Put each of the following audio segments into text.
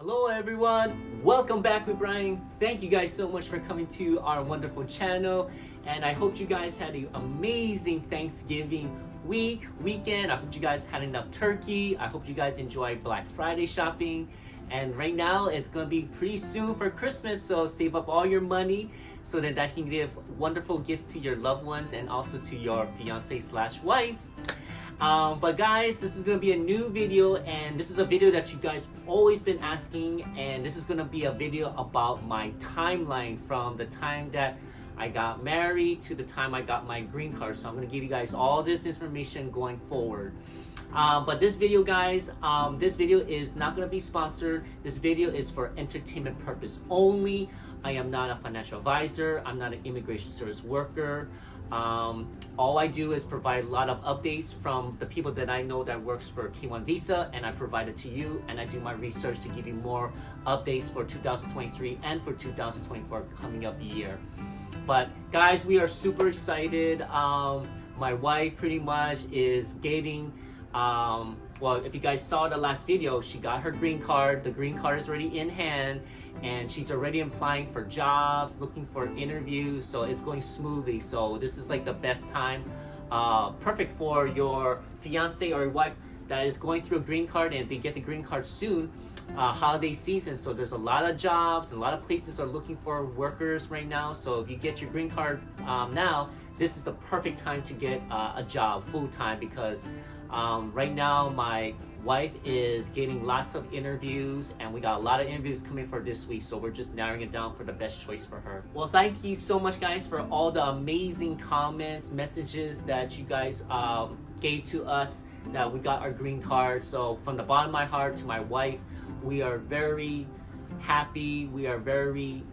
Hello everyone, welcome back with Brian. Thank you guys so much for coming to our wonderful channel, and I hope you guys had an amazing Thanksgiving weekend. I hope you guys had enough turkey. I hope you guys enjoyed Black Friday shopping, and right now it's gonna be pretty soon for Christmas, so save up all your money so that you can give wonderful gifts to your loved ones and also to your fiance slash wife. But guys, this is gonna be a new video, and this is a video that you guys always been asking, and this is gonna be a video about my timeline from the time that I got married to the time I got my green card. So I'm gonna give you guys all this information going forward. But this video, guys, this video is not gonna be sponsored. This video is for entertainment purpose only. I am not a financial advisor. I'm not an immigration service worker. All I do is provide a lot of updates from the people that I know that works for K1-VISA, and I provide it to you, and I do my research to give you more updates for 2023 and for 2024 coming up year. But guys, we are super excited. My wife pretty much is getting, well, if you guys saw the last video, she got her green card. The green card is already in hand, and she's already applying for jobs, looking for interviews, so it's going smoothly. So this is like the best time, perfect for your fiance or your wife that is going through a green card, and they get the green card soon, holiday season. So there's a lot of jobs, and a lot of places are looking for workers right now. So if you get your green card now, this is the perfect time to get a job full-time, because right now my wife is getting lots of interviews, and we got a lot of interviews coming for this week, so we're just narrowing it down for the best choice for her. Well, thank you so much guys for all the amazing comments, messages that you guys gave to us that we got our green card. So from the bottom of my heart to my wife, we are very happy. We are very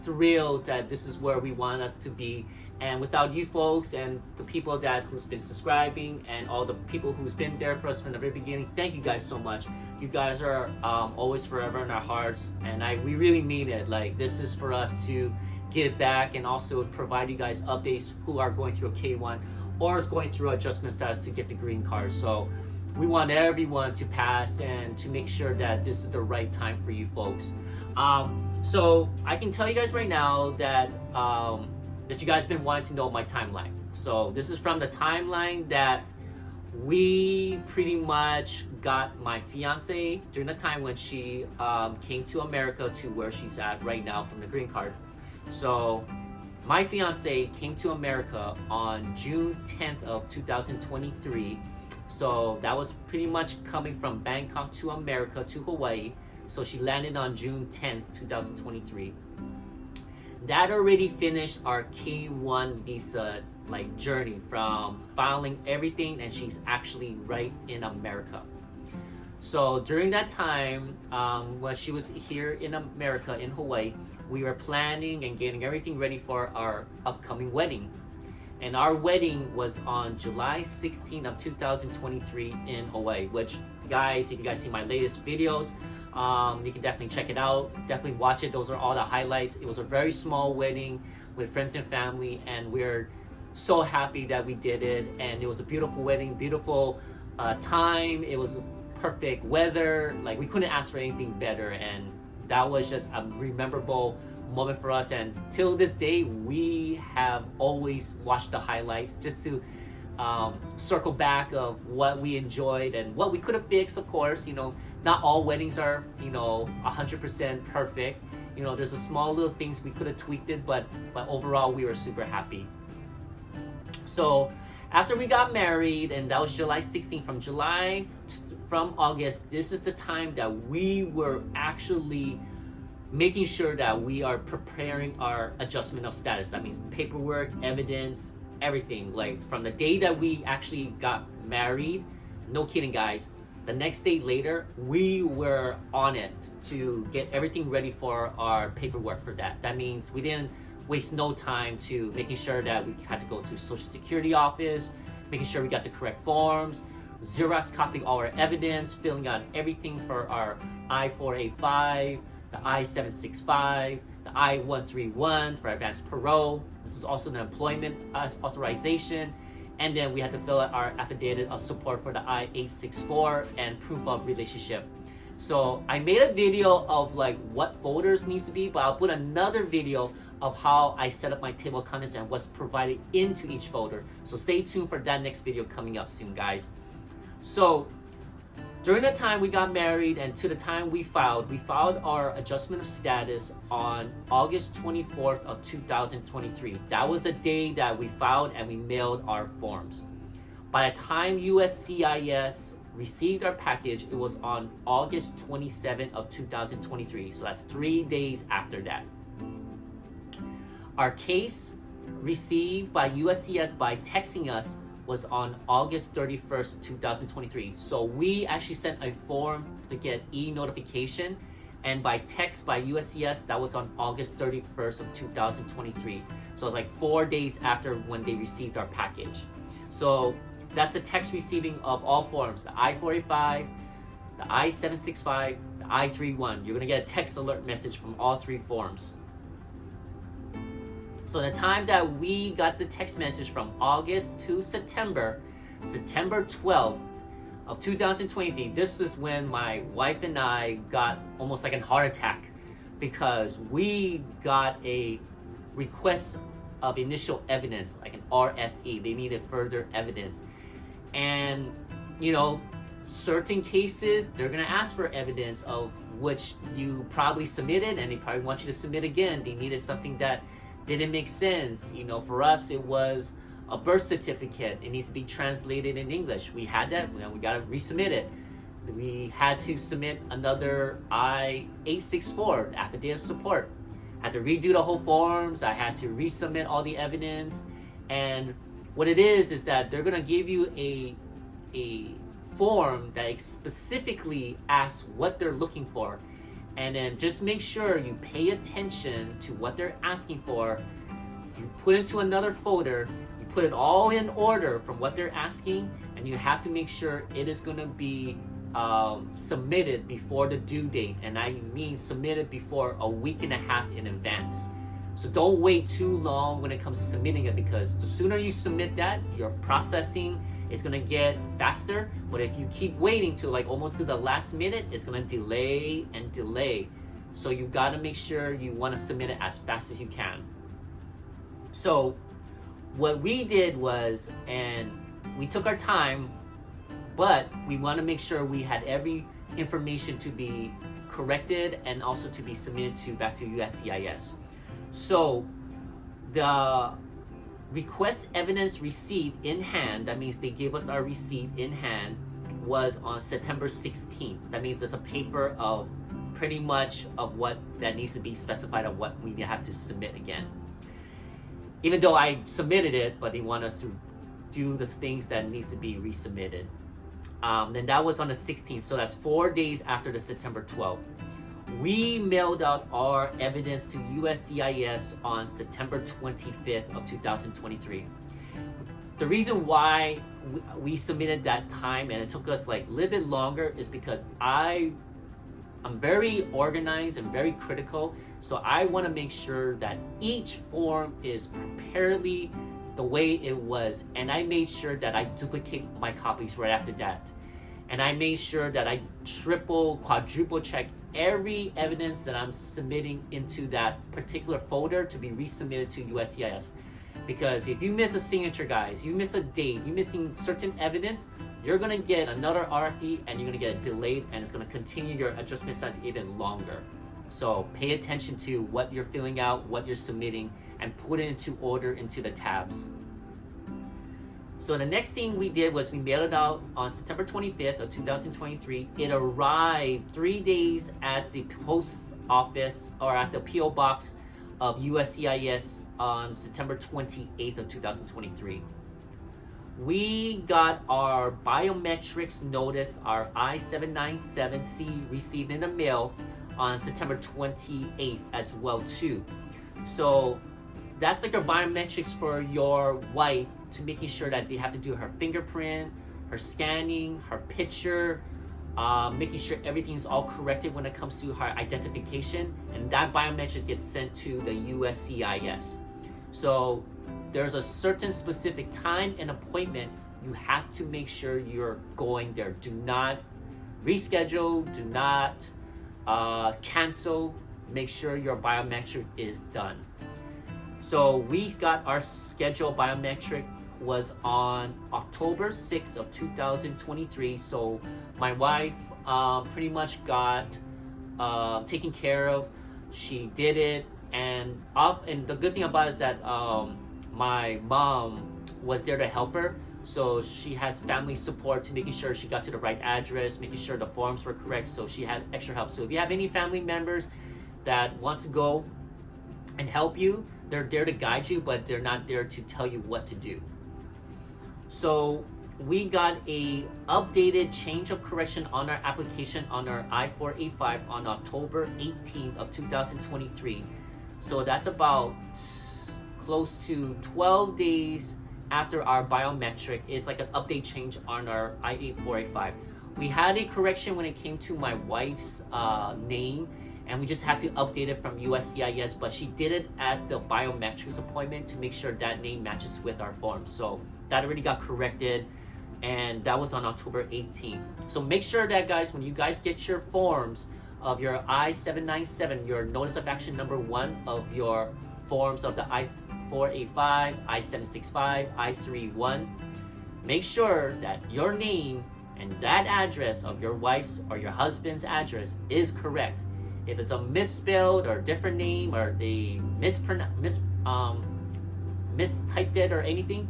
thrilled that this is where we want us to be. And without you folks and the people who's been subscribing and all the people who's been there for us from the very beginning, thank you guys so much. You guys are always forever in our hearts, and we really mean it. Like, this is for us to give back and also provide you guys updates who are going through a K1 or is going through adjustment status to get the green card. So we want everyone to pass and to make sure that this is the right time for you folks. So I can tell you guys right now that that you guys been wanting to know my timeline. So this is from the timeline that we pretty much got my fiance during the time when she came to America to where she's at right now from the green card. So my fiance came to America on June 10th of 2023. So that was pretty much coming from Bangkok to America to Hawaii. So she landed on June 10th, 2023. That already finished our K1 visa journey from filing everything, and she's actually right in America. So during that time, when she was here in America, in Hawaii, we were planning and getting everything ready for our upcoming wedding. And our wedding was on July 16th of 2023 in Hawaii, which guys, if you guys see my latest videos, you can definitely check it out. Definitely watch it. Those are all the highlights. It was a very small wedding with friends and family, and we're so happy that we did it. And it was a beautiful wedding, beautiful time. It was perfect weather. Like, we couldn't ask for anything better, and that was just a memorable moment for us. And till this day, we have always watched the highlights just to circle back of what we enjoyed and what we could have fixed. Of course, not all weddings are 100% perfect. There's a small little things we could have tweaked it, but overall we were super happy. So after we got married, and that was July 16th, from August, this is the time that we were actually making sure that we are preparing our adjustment of status. That means paperwork, evidence, everything. Like, from the day that we actually got married, no kidding guys, the next day later, we were on it to get everything ready for our paperwork for that. That means we didn't waste no time to making sure that we had to go to Social Security office, making sure we got the correct forms, Xerox copying all our evidence, filling out everything for our I-485, the I-765, the I-131 for advanced parole. This is also the employment authorization. And then we had to fill out our affidavit of support for the I-864 and proof of relationship. So I made a video of like what folders needs to be, but I'll put another video of how I set up my table of contents and what's provided into each folder. So stay tuned for that next video coming up soon, guys. So during the time we got married and to the time we filed our adjustment of status on August 24th of 2023. That was the day that we filed and we mailed our forms. By the time USCIS received our package, it was on August 27th of 2023. So that's 3 days after that. Our case received by USCIS by texting us was on August 31st, 2023. So we actually sent a form to get e-notification, and by text by USCIS, that was on August 31st of 2023. So it's like 4 days after when they received our package. So that's the text receiving of all forms, the I-485, the I-765, the I-31. You're gonna get a text alert message from all three forms. So the time that we got the text message from August to September 12th of 2023, this is when my wife and I got almost like a heart attack, because we got a request of initial evidence, like an RFE. They needed further evidence. And, you know, certain cases, they're gonna ask for evidence of which you probably submitted, and they probably want you to submit again. They needed something that didn't make sense. You know, for us, it was a birth certificate. It needs to be translated in English. We had that, we gotta resubmit it. We had to submit another I-864, affidavit of support. Had to redo the whole forms. I had to resubmit all the evidence. And what it is that they're gonna give you a form that specifically asks what they're looking for. And then just make sure you pay attention to what they're asking for. You put it into another folder, you put it all in order from what they're asking, and you have to make sure it is gonna be submitted before the due date. And I mean submitted before a week and a half in advance. So don't wait too long when it comes to submitting it, because the sooner you submit that, your processing is gonna get faster. But if you keep waiting till like almost to the last minute, it's gonna delay and delay. So you gotta make sure you wanna submit it as fast as you can. So what we did was, and we took our time, but we wanna make sure we had every information to be corrected and also to be submitted to back to USCIS. So the request evidence receipt in hand, that means they gave us our receipt in hand, was on September 16th. That means there's a paper of pretty much of what that needs to be specified of what we have to submit again. Even though I submitted it, but they want us to do the things that needs to be resubmitted. Then that was on the 16th, so that's 4 days after the September 12th. We mailed out our evidence to USCIS on September 25th of 2023. The reason why we submitted that time and it took us like a little bit longer is because I'm very organized and very critical. So I want to make sure that each form is preparedly the way it was. And I made sure that I duplicate my copies right after that. And I made sure that I triple, quadruple check every evidence that I'm submitting into that particular folder to be resubmitted to USCIS. Because if you miss a signature, guys, you miss a date, you're missing certain evidence, you're gonna get another RFE and you're gonna get it delayed, and it's gonna continue your adjustment size even longer. So pay attention to what you're filling out, what you're submitting, and put it into order into the tabs. So the next thing we did was we mailed it out on September 25th of 2023. It arrived 3 days at the post office or at the PO box of USCIS on September 28th of 2023. We got our biometrics notice, our I-797C received in the mail on September 28th as well too. So that's like our biometrics for your wife, to making sure that they have to do her fingerprint, her scanning, her picture, making sure everything's all corrected when it comes to her identification, and that biometric gets sent to the USCIS. So there's a certain specific time and appointment. You have to make sure you're going there. Do not reschedule, do not cancel. Make sure your biometric is done. So we got our scheduled biometric was on October 6th of 2023. So my wife pretty much got taken care of. She did it, and the good thing about it is that my mom was there to help her. So she has family support to making sure she got to the right address, making sure the forms were correct. So she had extra help. So if you have any family members that wants to go and help you, they're there to guide you, but they're not there to tell you what to do. So we got a updated change of correction on our application on our I-485 on October 18th of 2023. So that's about close to 12 days after our biometric. It's like an update change on our I-485. We had a correction when it came to my wife's name, and we just had to update it from USCIs, but she did it at the biometrics appointment to make sure that name matches with our form. So that already got corrected, and that was on October 18th. So make sure that, guys, when you guys get your forms of your I-797, your notice of action number 1 of your forms of the I-485, I-765, I-31, make sure that your name and that address of your wife's or your husband's address is correct. If it's a misspelled or different name, or they mistyped it or anything,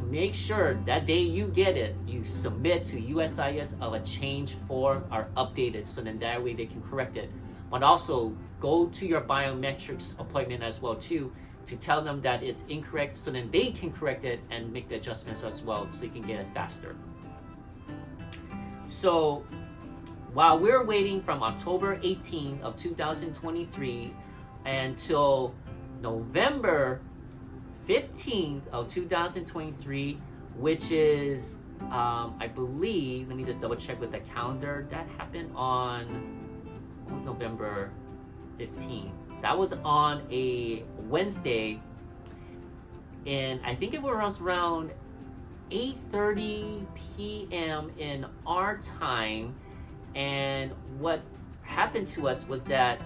make sure that day you get it, you submit to USCIs of a change form or updated, so then that way they can correct it. But also go to your biometrics appointment as well too, to tell them that it's incorrect, so then they can correct it and make the adjustments as well, so you can get it faster. So while we're waiting from October 18th of 2023 until November 15th of 2023, which is, I believe, let me just double check with the calendar, that happened on, what was November 15th? That was on a Wednesday, and I think it was around 8:30 p.m. in our time. And what happened to us was that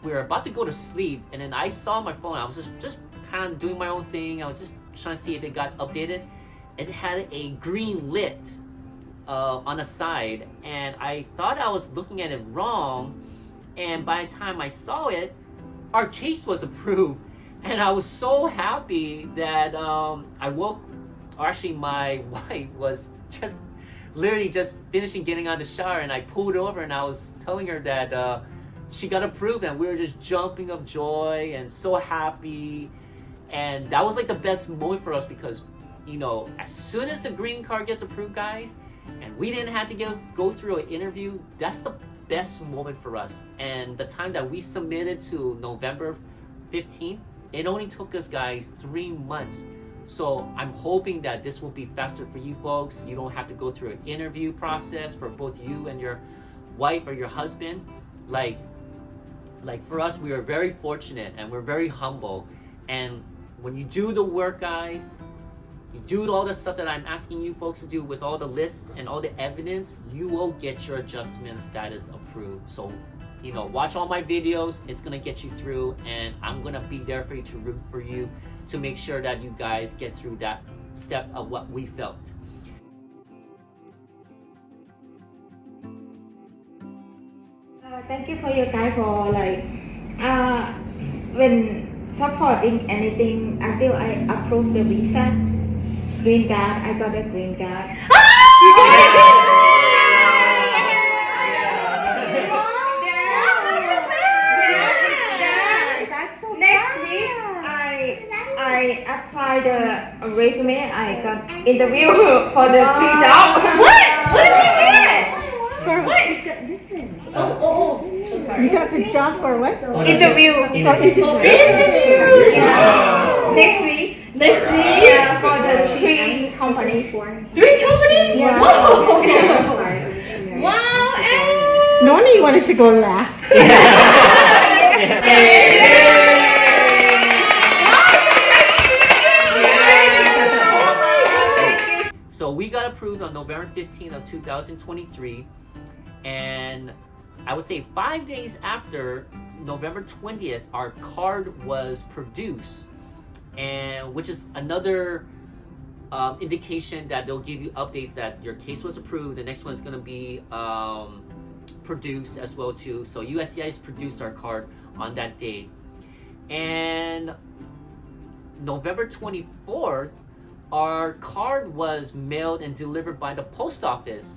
we were about to go to sleep, and then I saw my phone. I was just kind of doing my own thing. I was just trying to see if it got updated. It had a green lit on the side, and I thought I was looking at it wrong. And by the time I saw it, our case was approved, and I was so happy that I woke. Actually, my wife was just literally just finishing getting out of the shower, and I pulled over and I was telling her that she got approved, and we were just jumping of joy and so happy. And that was like the best moment for us, because, you know, as soon as the green card gets approved, guys, and we didn't have to go through an interview, that's the best moment for us. And the time that we submitted to November 15th, it only took us, guys, 3 months. So I'm hoping that this will be faster for you folks. You don't have to go through an interview process for both you and your wife or your husband. Like for us, we are very fortunate and we're very humble. And when you do the work, guys, you do all the stuff that I'm asking you folks to do with all the lists and all the evidence, you will get your adjustment status approved. So, you know, watch all my videos. It's gonna get you through, and I'm gonna be there for you to root for you to make sure that you guys get through that step of what we felt. Thank you for your guys for when supporting anything until I approve the visa, green card. I got a green card. Next week, I applied the resume. I got interview for the free job. What did you get? For what? So sorry. You got the job for what? Interview. Interviews. Yeah. Next week. Yeah, for the 3 companies. 3 companies? Yeah. Whoa. Wow. Noni wanted to go last. So we got approved on November 15th of 2023, and I would say 5 days after November 20th, our card was produced, and which is another indication that they'll give you updates that your case was approved. The next one is going to be produced as well too. So USCIs produced our card on that day, and November 24th, our card was mailed and delivered by the post office,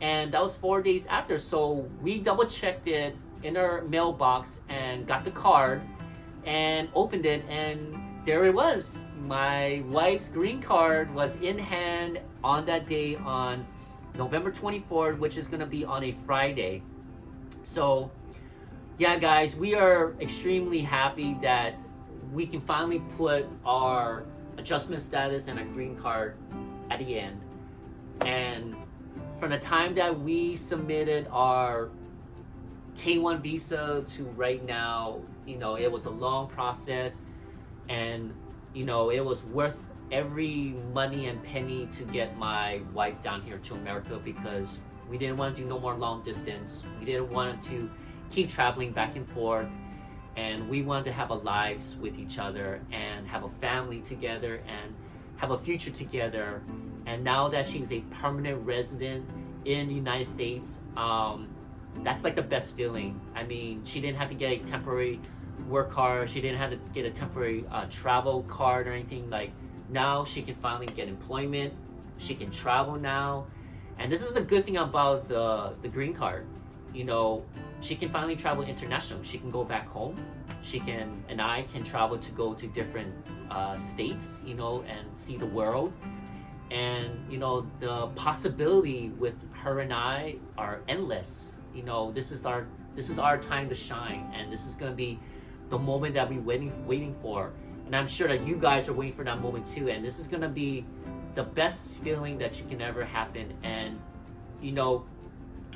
and that was 4 days after. So we double checked it in our mailbox and got the card and opened it, and there it was. My wife's green card was in hand on that day on November 24th, which is going to be on a Friday. So yeah, guys, we are extremely happy that we can finally put our adjustment status and a green card at the end. And from the time that we submitted our K1 visa to right now, it was a long process, and it was worth every money and penny to get my wife down here to America, because we didn't want to do no more long distance. We didn't want to keep traveling back and forth, and we wanted to have a lives with each other and have a family together and have a future together. And now that she's a permanent resident in the United States, that's like the best feeling. I mean, she didn't have to get a temporary work card. She didn't have to get a temporary travel card or anything. Like, now she can finally get employment. She can travel now. And this is the good thing about the green card. She can finally travel international. She can go back home. And I can travel to go to different states, and see the world. And, the possibility with her and I are endless. This is our time to shine, and this is going to be the moment that we're waiting for. And I'm sure that you guys are waiting for that moment too. And this is going to be the best feeling that you can ever happen. And,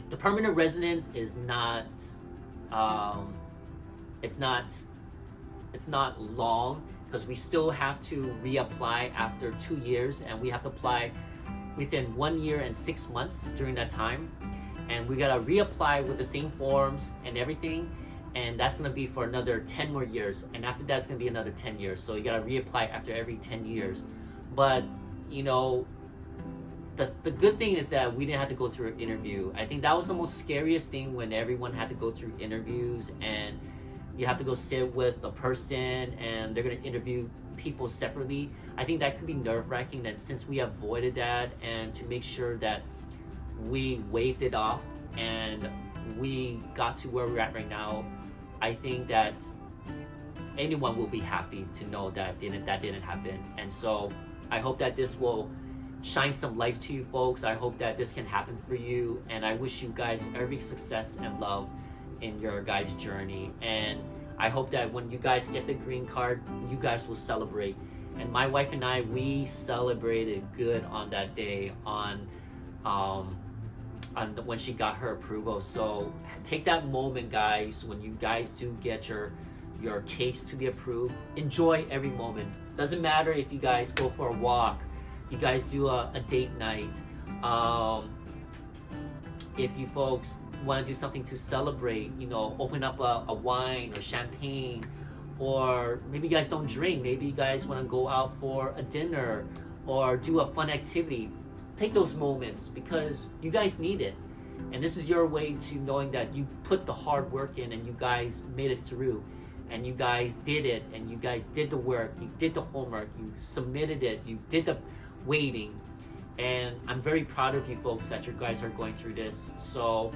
the permanent residence is not, it's not long, because we still have to reapply after 2 years, and we have to apply within 1 year and 6 months during that time. And we gotta reapply with the same forms and everything, and that's gonna be for another 10 more years, and after that it's gonna be another 10 years. So you gotta reapply after every 10 years. But the good thing is that we didn't have to go through an interview. I think that was the most scariest thing, when everyone had to go through interviews, and you have to go sit with a person and they're going to interview people separately. I think that could be nerve-wracking. That since we avoided that, and to make sure that we waived it off and we got to where we're at right now, I think that anyone will be happy to know that didn't happen. And so I hope that this will shine some light to you folks. I hope that this can happen for you, and I wish you guys every success and love in your guys' journey. And I hope that when you guys get the green card, you guys will celebrate. And my wife and I, we celebrated good on that day, on when she got her approval. So take that moment, guys, when you guys do get your case to be approved. Enjoy every moment. Doesn't matter if you guys go for a walk, you guys do a date night, if you folks want to do something to celebrate, open up a wine or champagne, or maybe you guys don't drink, maybe you guys want to go out for a dinner or do a fun activity. Take those moments, because you guys need it, and this is your way to knowing that you put the hard work in and you guys made it through, and you guys did it, and you guys did the work, you did the homework, you submitted it, you did the waiting. And I'm very proud of you folks that you guys are going through this. So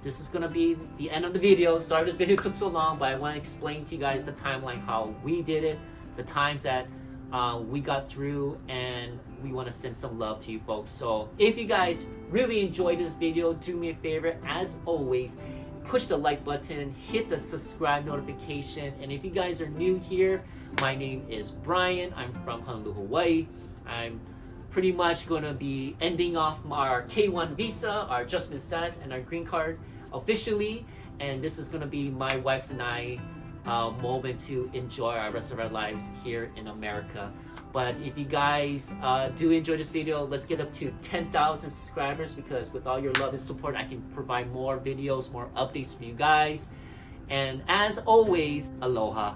this is gonna be the end of the video. Sorry this video took so long, but I want to explain to you guys the timeline, how we did it, the times that we got through, and we want to send some love to you folks. So if you guys really enjoyed this video, do me a favor, as always, push the like button, hit the subscribe notification. And if you guys are new here, my name is Brian. I'm from Honolulu, Hawaii. I'm pretty much going to be ending off our K1 visa, our adjustment status, and our green card officially. And this is going to be my wife's and I moment to enjoy our rest of our lives here in America. But if you guys do enjoy this video, let's get up to 10,000 subscribers, because with all your love and support, I can provide more videos, more updates for you guys. And as always, aloha.